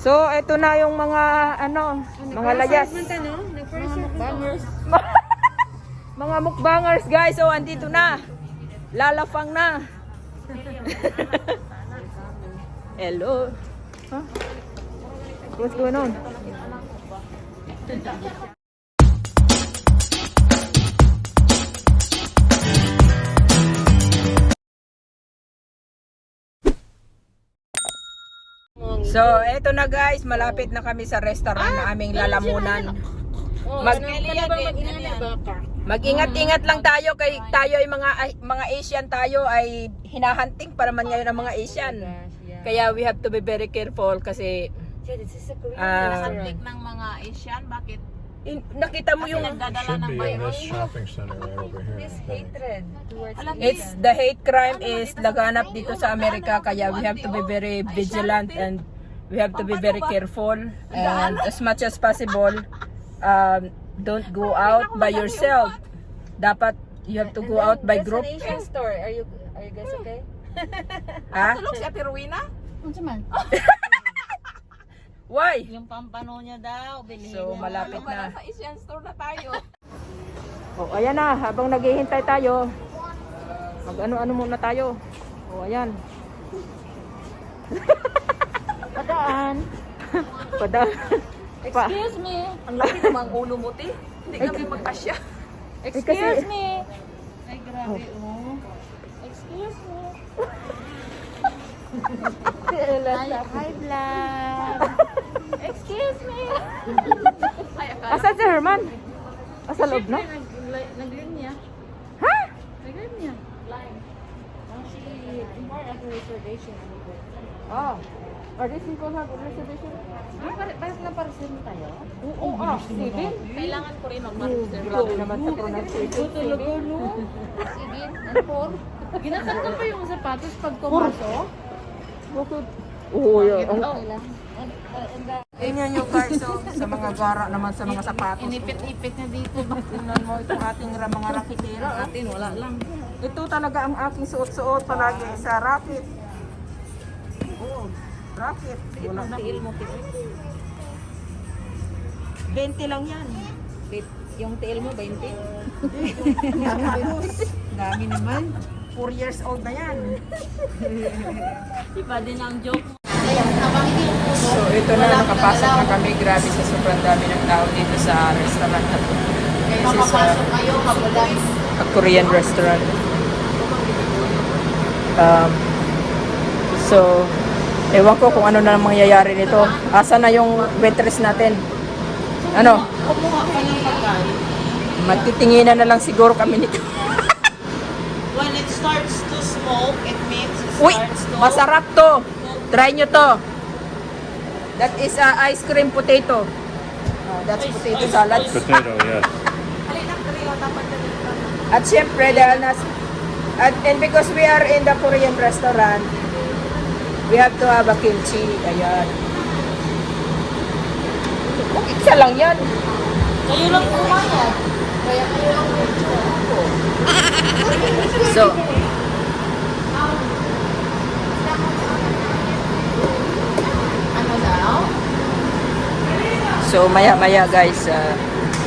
So, ito na yung mga, mga layas. Mga mukbangers, guys. So, andito na. Lalafang na. Hello. Huh? What's going on? So, eto na guys, malapit na kami sa restaurant na aming lalamunan. Mag-ingat-ingat lang tayo kay tayo ay mga Asian tayo ay hinahanting para man ngayon ang mga Asian. Kaya we have to be very careful kasi Hinahanting ng mga Asian, bakit? Nakita mo yung Nagdadala ng virus. shopping center right over here. Hatred towards it's the hate crime is laganap dito sa Amerika, kaya we have to be very vigilant and we have to be very careful, and as much as possible don't go out by yourself. Dapat you have to go out by group. Asian store. Are you guys okay? Ha? Tulog si Ate Rowena? Unsa man? Why? Yung pampano niya daw, bilhin. So malapit na. Sa Asian store na tayo. Oh, ayan na, habang naghihintay tayo, mag-ano-ano muna tayo. Oh, ayan. Padaan. Padaan. Excuse me. Ang laki ng mga ulo mo, te. Hindi kami magkasya. Excuse me. Ay, grabe, oh. Excuse me. Hi, vlog. Excuse me. Asan si Herman? Asa loob na? Nag-line niya. Ha? Nag-line niya. Line. She inquired after reservation. Oh. Are these people have a reservation? Parang na-parcel tayo? Oo, Steven. Kailangan ko rin mag-reserve. Grabe naman sa pronunciation. Talaga, no? Steven, ano por? Ginatan pa yung sapatos pag pumasok? Oo, yun. Tingnan nyo guys, so, sa mga gara naman sa mga sapatos. Inipit-ipit na dito. Tingnan mo itong ating mga rakitera. Atin, wala lang. Ito talaga ang aking suot-suot palagi sa racket. Oo, racket. Wala na. Tiil mo, tiil. 20 lang yan. Yung tiil mo, 20? Sapatos. Dami naman. 4 years old na yan. Iba din ang joke. So ito na, nakapasok na kami. Grabe sa sobrang dami ng tao dito sa restaurant na to. This is a Korean restaurant. So, ewan ko kung ano na mangyayari nito. Asa na yung waitress natin? Ano? Kumuha ka ng pagkain. Magtitinginan na lang siguro kami nito. When it starts to smoke, it means it Uy! starts to... Masarap to! Try nyo to! That is ice cream potato. That's potato salad. Potato, yes. At syempre, dahil and because we are in the Korean restaurant, we have to have a kimchi. Ayan. Isa lang yan. Kayo lang kumayan. Kaya kayo lang So, ano daw? so maya-maya guys,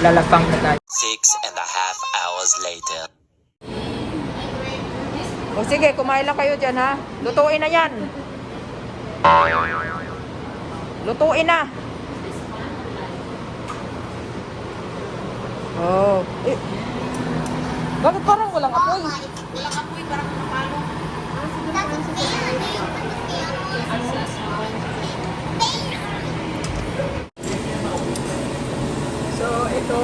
lalapang na tayo. 6.5 hours later. O sige, kumain lang kayo dyan ha. Lutuin na yan. Lutuin na. Oh. Bakit parang walang apoy? Walang apoy, parang napalo. So, ito,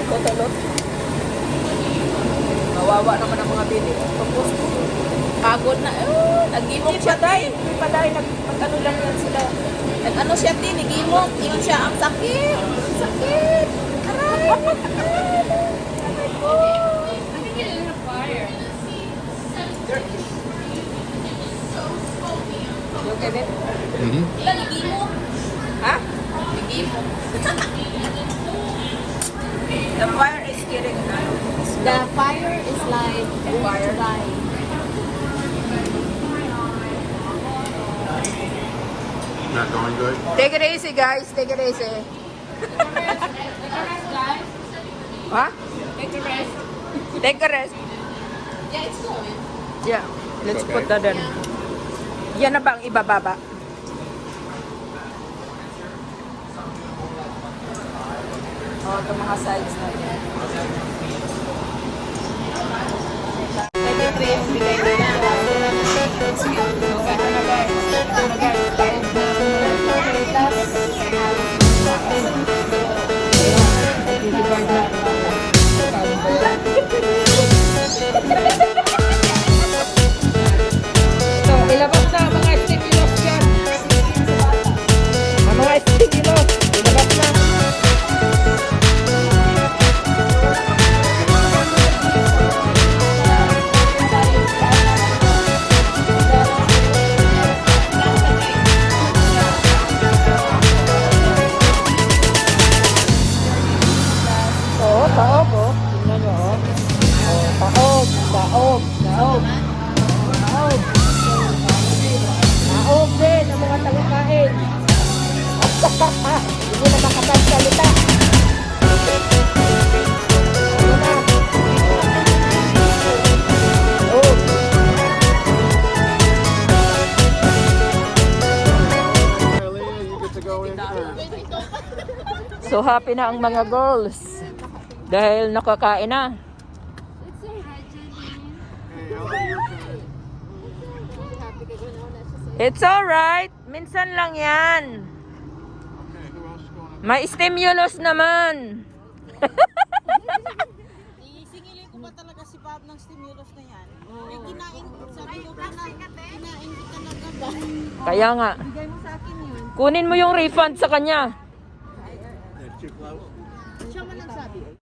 kotalot. Mawawa naman ang mga bili. Tapos, Pagod na. Nag-gimok siya, Paday, nag-ano lang yan sila. Nag-ano siya, tinigimok. Yun siya, ang sakit. Ang sakit. Aray. Aray ko. I think it is a fire. You get it? Mm-hmm. Nagimok. Ha? Nagimok. The fire is killing us. The fire is like Fire. dying. Not going I'm good. Take it easy, guys. Take it easy. Huh? Take a rest. Take a rest. Yeah, it's going. Yeah. Let's Okay. put that in. Yan na ba ang ibababa? Oh, ito mga sides na yan. Pwede ito yung bigay nila. So, ito na guys. Ito na guys. Taob na. Divide na. So, ilabas na ang mga stikilos dyan. Ang mga stikilos. Ilabas na. Oo, taob, oh. Tingnan nyo, oh. Oh, taob, taob, taob. Taob. Taob din ang mga tagakain. Hindi na makapagsalita. Ano na? Oh. Leah, you get to go in first. So happy na ang mga girls. Dahil nakakain na. It's alright. Minsan lang yan. Okay, who else is going? May stimulus naman. Isingilin ko ba talaga si Bob ng stimulus na yan? May kinain ko, sabi ko kinain ko talaga ba? Kaya nga. Bigay mo sa akin yun. Kunin mo yung refund sa kanya. It's too close. Siya man nagsabi.